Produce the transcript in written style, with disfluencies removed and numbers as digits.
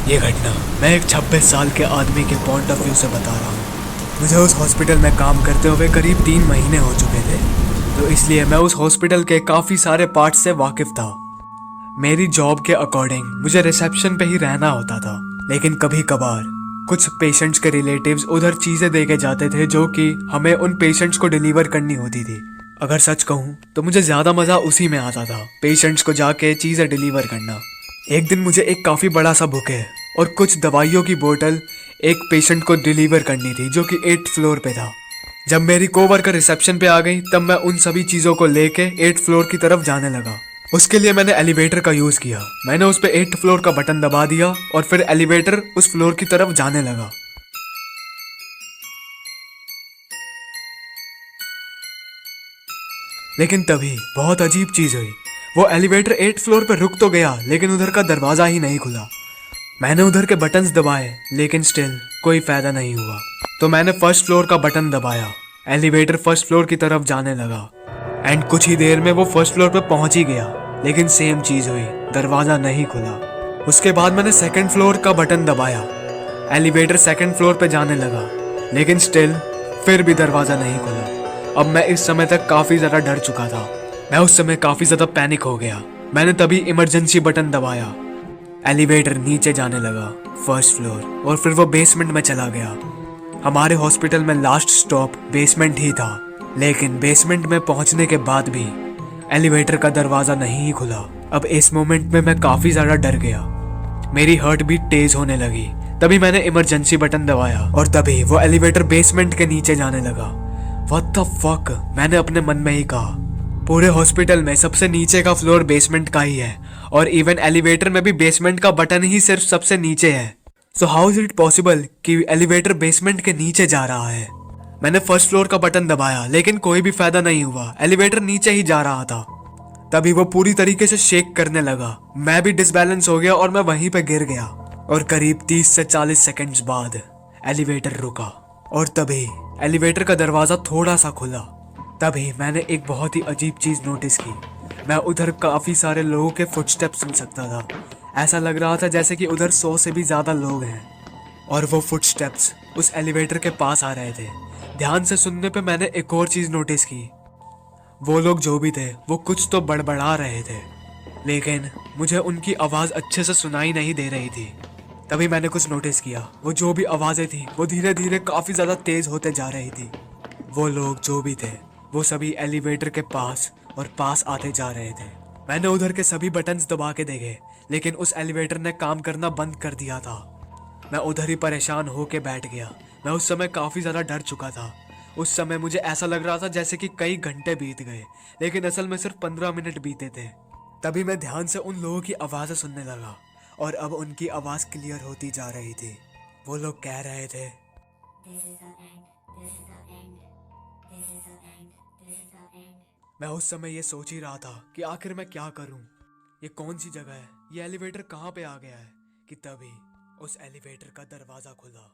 ये घटना मैं एक 26 साल के आदमी के पॉइंट ऑफ व्यू से बता रहा हूँ। मुझे उस हॉस्पिटल में काम करते हुए करीब 3 महीने हो चुके थे, तो इसलिए मैं उस हॉस्पिटल के काफ़ी सारे पार्ट्स से वाकिफ था। मेरी जॉब के अकॉर्डिंग मुझे रिसेप्शन पे ही रहना होता था, लेकिन कभी कभार कुछ पेशेंट्स के रिलेटिव्स उधर चीज़ें दे के जाते थे जो कि हमें उन पेशेंट्स को डिलीवर करनी होती थी। अगर सच कहूँ तो मुझे ज़्यादा मज़ा उसी में आता था, पेशेंट्स को जाके चीज़ें डिलीवर करना। एक दिन मुझे एक काफ़ी बड़ा सा बुके और कुछ दवाइयों की बोतल एक पेशेंट को डिलीवर करनी थी जो कि 8th फ्लोर पे था। जब मेरी कोवर्कर रिसेप्शन पे आ गई तब मैं उन सभी चीज़ों को लेके 8th फ्लोर की तरफ जाने लगा। उसके लिए मैंने एलिवेटर का यूज़ किया। मैंने उस पे 8th फ्लोर का बटन दबा दिया और फिर एलिवेटर उस फ्लोर की तरफ जाने लगा। लेकिन तभी बहुत अजीब चीज़ हुई। वो एलिवेटर 8th फ्लोर पे रुक तो गया, लेकिन उधर का दरवाज़ा ही नहीं खुला। मैंने उधर के बटन्स दबाए, लेकिन स्टिल कोई फायदा नहीं हुआ। तो मैंने फर्स्ट फ्लोर का बटन दबाया। एलिवेटर फर्स्ट फ्लोर की तरफ जाने लगा एंड कुछ ही देर में वो फर्स्ट फ्लोर पे पहुंच ही गया, लेकिन सेम चीज हुई, दरवाजा नहीं खुला। उसके बाद मैंने सेकंड फ्लोर का बटन दबाया। एलिवेटर सेकंड फ्लोर पे जाने लगा, लेकिन स्टिल फिर भी दरवाजा नहीं खुला। अब मैं इस समय तक काफी ज्यादा डर चुका था। मैं उस समय काफी ज्यादा पैनिक हो गया। मैंने तभी इमरजेंसी बटन दबाया। एलिवेटर नीचे जाने लगा, फर्स्ट फ्लोर, और फिर वो बेसमेंट में चला गया। हमारे हॉस्पिटल में लास्ट स्टॉप बेसमेंट ही था, लेकिन बेसमेंट में पहुंचने के बाद भी एलिवेटर का दरवाजा नहीं खुला। अब इस मोमेंट में मैं काफी ज्यादा डर गया। मेरी हार्ट बीट तेज होने लगी। तभी मैंने इमरजेंसी बटन दबाया और तभी वो एलिवेटर बेसमेंट के नीचे जाने लगा। व्हाट द फक, मैंने अपने मन में ही कहा। पूरे हॉस्पिटल में सबसे नीचे का फ्लोर बेसमेंट का ही है, और इवन एलिवेटर में भी बेसमेंट का बटन ही सिर्फ सबसे नीचे है। So how is it possible कि एलिवेटर बेसमेंट के नीचे जा रहा है? मैंने फर्स्ट फ्लोर का बटन दबाया, लेकिन कोई भी फायदा नहीं हुआ। एलिवेटर नीचे ही जा रहा था। तभी वो पूरी तरीके से शेक करने लगा। मैं भी डिसबैलेंस हो गया और मैं वहीं पे गिर गया। और करीब 30 से 40 सेकंड्स बाद एलिवेटर रुका और तभी एलिवेटर का दरवाजा थोड़ा सा खुला। तभी मैंने एक बहुत ही अजीब चीज नोटिस की। मैं उधर काफी सारे लोगों के फुटस्टेप्स सुन सकता था। ऐसा लग रहा था जैसे कि उधर 100 से भी ज्यादा लोग हैं, और वो फुटस्टेप्स उस एलिवेटर के पास आ रहे थे। ध्यान से सुनने पे मैंने एक और चीज नोटिस की। वो लोग जो भी थे वो कुछ तो बड़बड़ा रहे थे, लेकिन मुझे उनकी आवाज अच्छे से सुनाई नहीं दे रही थी। तभी मैंने कुछ नोटिस किया। वो जो भी आवाजें थी वो धीरे धीरे काफी ज्यादा तेज होते जा रही थी। वो लोग जो भी थे वो सभी एलिवेटर के पास और पास आते जा रहे थे। मैंने उधर के सभी बटन्स दबा के देखे, लेकिन उस एलिवेटर ने काम करना बंद कर दिया था। मैं उधर ही परेशान होके बैठ गया। मैं उस समय काफी ज्यादा डर चुका था। उस समय मुझे ऐसा लग रहा था जैसे कि कई घंटे बीत गए, लेकिन असल में सिर्फ 15 मिनट बीते थे। तभी मैं ध्यान से उन लोगों की आवाजें सुनने लगा, और अब उनकी आवाज क्लियर होती जा रही थी। वो लोग कह रहे थे, मैं उस समय ये सोच ही रहा था कि आखिर मैं क्या करूं। ये कौन सी जगह है, ये एलिवेटर कहाँ पे आ गया है, कि तभी उस एलिवेटर का दरवाजा खुला।